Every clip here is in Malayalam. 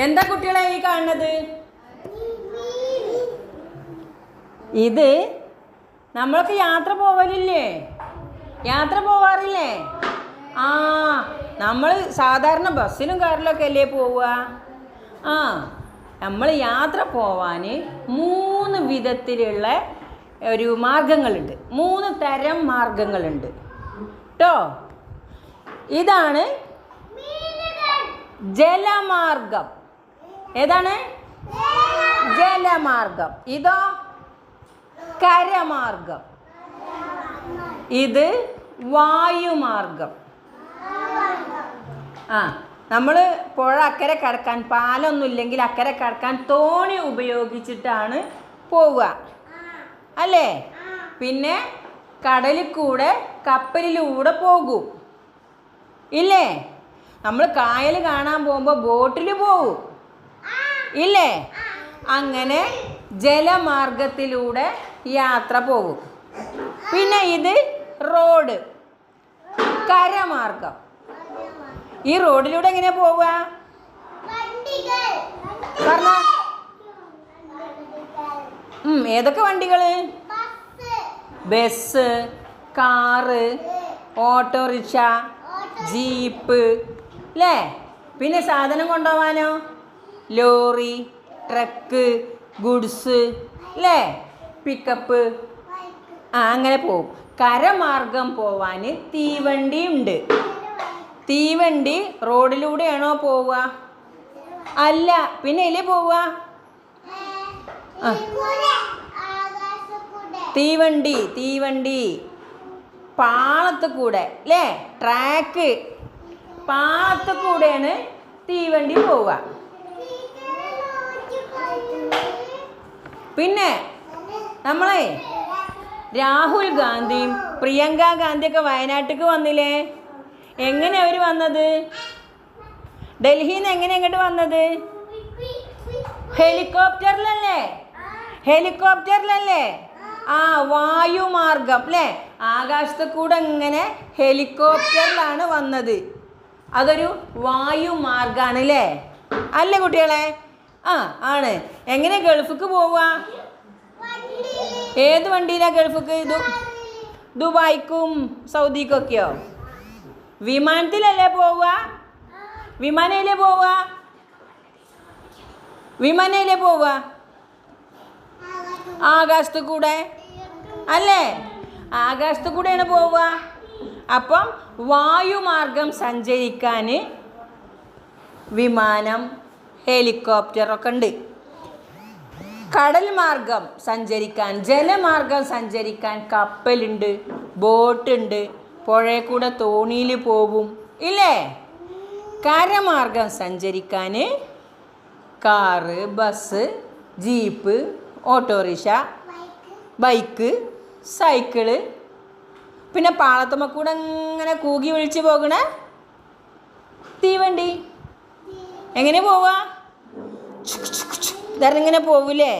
എന്താ കുട്ടികളെ ഈ കാണുന്നത്? ഇത് നമ്മളൊക്കെ യാത്ര പോവലില്ലേ? യാത്ര പോവാറില്ലേ? ആ, നമ്മൾ സാധാരണ ബസ്സിലും കാറിലൊക്കെ അല്ലേ പോവുക? ആ, നമ്മൾ യാത്ര പോവാൻ 3 വിധത്തിലുള്ള ഒരു മാർഗങ്ങളുണ്ട്. 3 തരം മാർഗങ്ങളുണ്ട് കേട്ടോ. ഇതാണ് ജലമാർഗം. ഏതാണ്? ജലമാർഗം. ഇതോ കരമാർഗം. ഇത് വായുമാർഗം. ആ, നമ്മൾ പുഴ അക്കരെ കടക്കാൻ, പാലൊന്നും ഇല്ലെങ്കിൽ അക്കരെ കടക്കാൻ തോണി ഉപയോഗിച്ചിട്ടാണ് പോവുക അല്ലേ? പിന്നെ കടലിൽ കൂടെ കപ്പലിലൂടെ പോകും ഇല്ലേ? നമ്മൾ കായൽ കാണാൻ പോകുമ്പോൾ ബോട്ടിൽ പോവും ഇല്ലേ? അങ്ങനെ ജലമാർഗത്തിലൂടെ യാത്ര പോകും. പിന്നെ ഇത് റോഡ്, കരമാർഗം. ഈ റോഡിലൂടെ എങ്ങനെയാ പോവുക? പറഞ്ഞോ. ഏതൊക്കെ വണ്ടികൾ? ബസ്, കാറ്, ഓട്ടോറിക്ഷ, ജീപ്പ് അല്ലേ? പിന്നെ സാധനം കൊണ്ടുപോകാനോ? ലോറി, ട്രക്ക്, ഗുഡ്സ് അല്ലേ? പിക്കപ്പ്. അങ്ങനെ പോവും. കരമാർഗം പോവാൻ തീവണ്ടി ഉണ്ട്. തീവണ്ടി റോഡിലൂടെയാണോ പോവുക? അല്ല, പിന്നെ ഇല്ലേ പോവുക? തീവണ്ടി പാളത്ത് കൂടെ അല്ലേ? ട്രാക്ക്, പാളത്ത് കൂടെയാണ് തീവണ്ടി പോവുക. പിന്നെ നമ്മളെ രാഹുൽ ഗാന്ധിയും പ്രിയങ്ക ഗാന്ധിയൊക്കെ വയനാട്ടിലേക്ക് വന്നില്ലേ? എങ്ങനെ അവർ വന്നത്? ഡൽഹിയിൽ നിന്ന് എങ്ങനെ ഇങ്ങോട്ട് വന്നത്? ഹെലികോപ്റ്ററിലല്ലേ? ആ, വായുമാർഗം അല്ലേ? ആകാശത്ത് കൂടെ ഇങ്ങനെ ഹെലികോപ്റ്ററിലാണ് വന്നത്. അതൊരു വായുമാർഗമാണ് അല്ലേ? അല്ലേ കുട്ടികളെ? ആ, ആണ്. എങ്ങനെ ഗൾഫിക്ക് പോവുക? ഏത് വണ്ടിയിലാണ് ഗൾഫിക്ക്? ദുബായ്ക്കും സൗദിക്കൊക്കെയോ? വിമാനത്തിലല്ലേ പോവുക? വിമാനയിലേ പോവുക? ആകാശത്ത് കൂടെ അല്ലേ? ആകാശത്ത് കൂടെയാണ് പോവുക. അപ്പം വായുമാർഗം സഞ്ചരിക്കാൻ വിമാനം, ഹെലികോപ്റ്ററൊക്കെ ഉണ്ട്. കടൽ മാർഗം സഞ്ചരിക്കാൻ, ജലമാർഗം സഞ്ചരിക്കാൻ കപ്പലുണ്ട്, ബോട്ടുണ്ട്, പുഴയിൽ കൂടെ തോണിയിൽ പോവും ഇല്ലേ? കരമാർഗം സഞ്ചരിക്കാൻ car, bus, jeep, autorickshaw, bike, cycle. പിന്നെ പാളത്തുമ്മ കൂടെ ഇങ്ങനെ കൂകി വിളിച്ച് പോകണ തീവണ്ടി. എങ്ങനെ പോവുക? ഇങ്ങനെ പോവില്ലേ?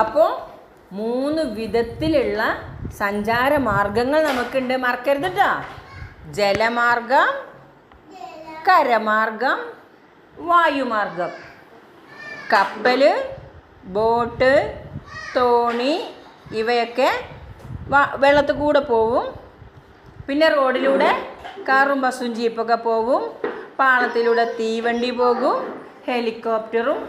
അപ്പോൾ 3 വിധത്തിലുള്ള സഞ്ചാര മാർഗങ്ങൾ നമുക്കുണ്ട്. മറക്കരുത് കേട്ടോ. ജലമാർഗം, കരമാർഗം, വായുമാർഗം. കപ്പൽ, ബോട്ട്, തോണി ഇവയൊക്കെ വെള്ളത്തിൽ കൂടെ പോവും. പിന്നെ റോഡിലൂടെ കാറും ബസ്സും ജീപ്പൊക്കെ പോവും. പാളത്തിലൂടെ തീവണ്ടി പോകും, ഹെലികോപ്റ്ററും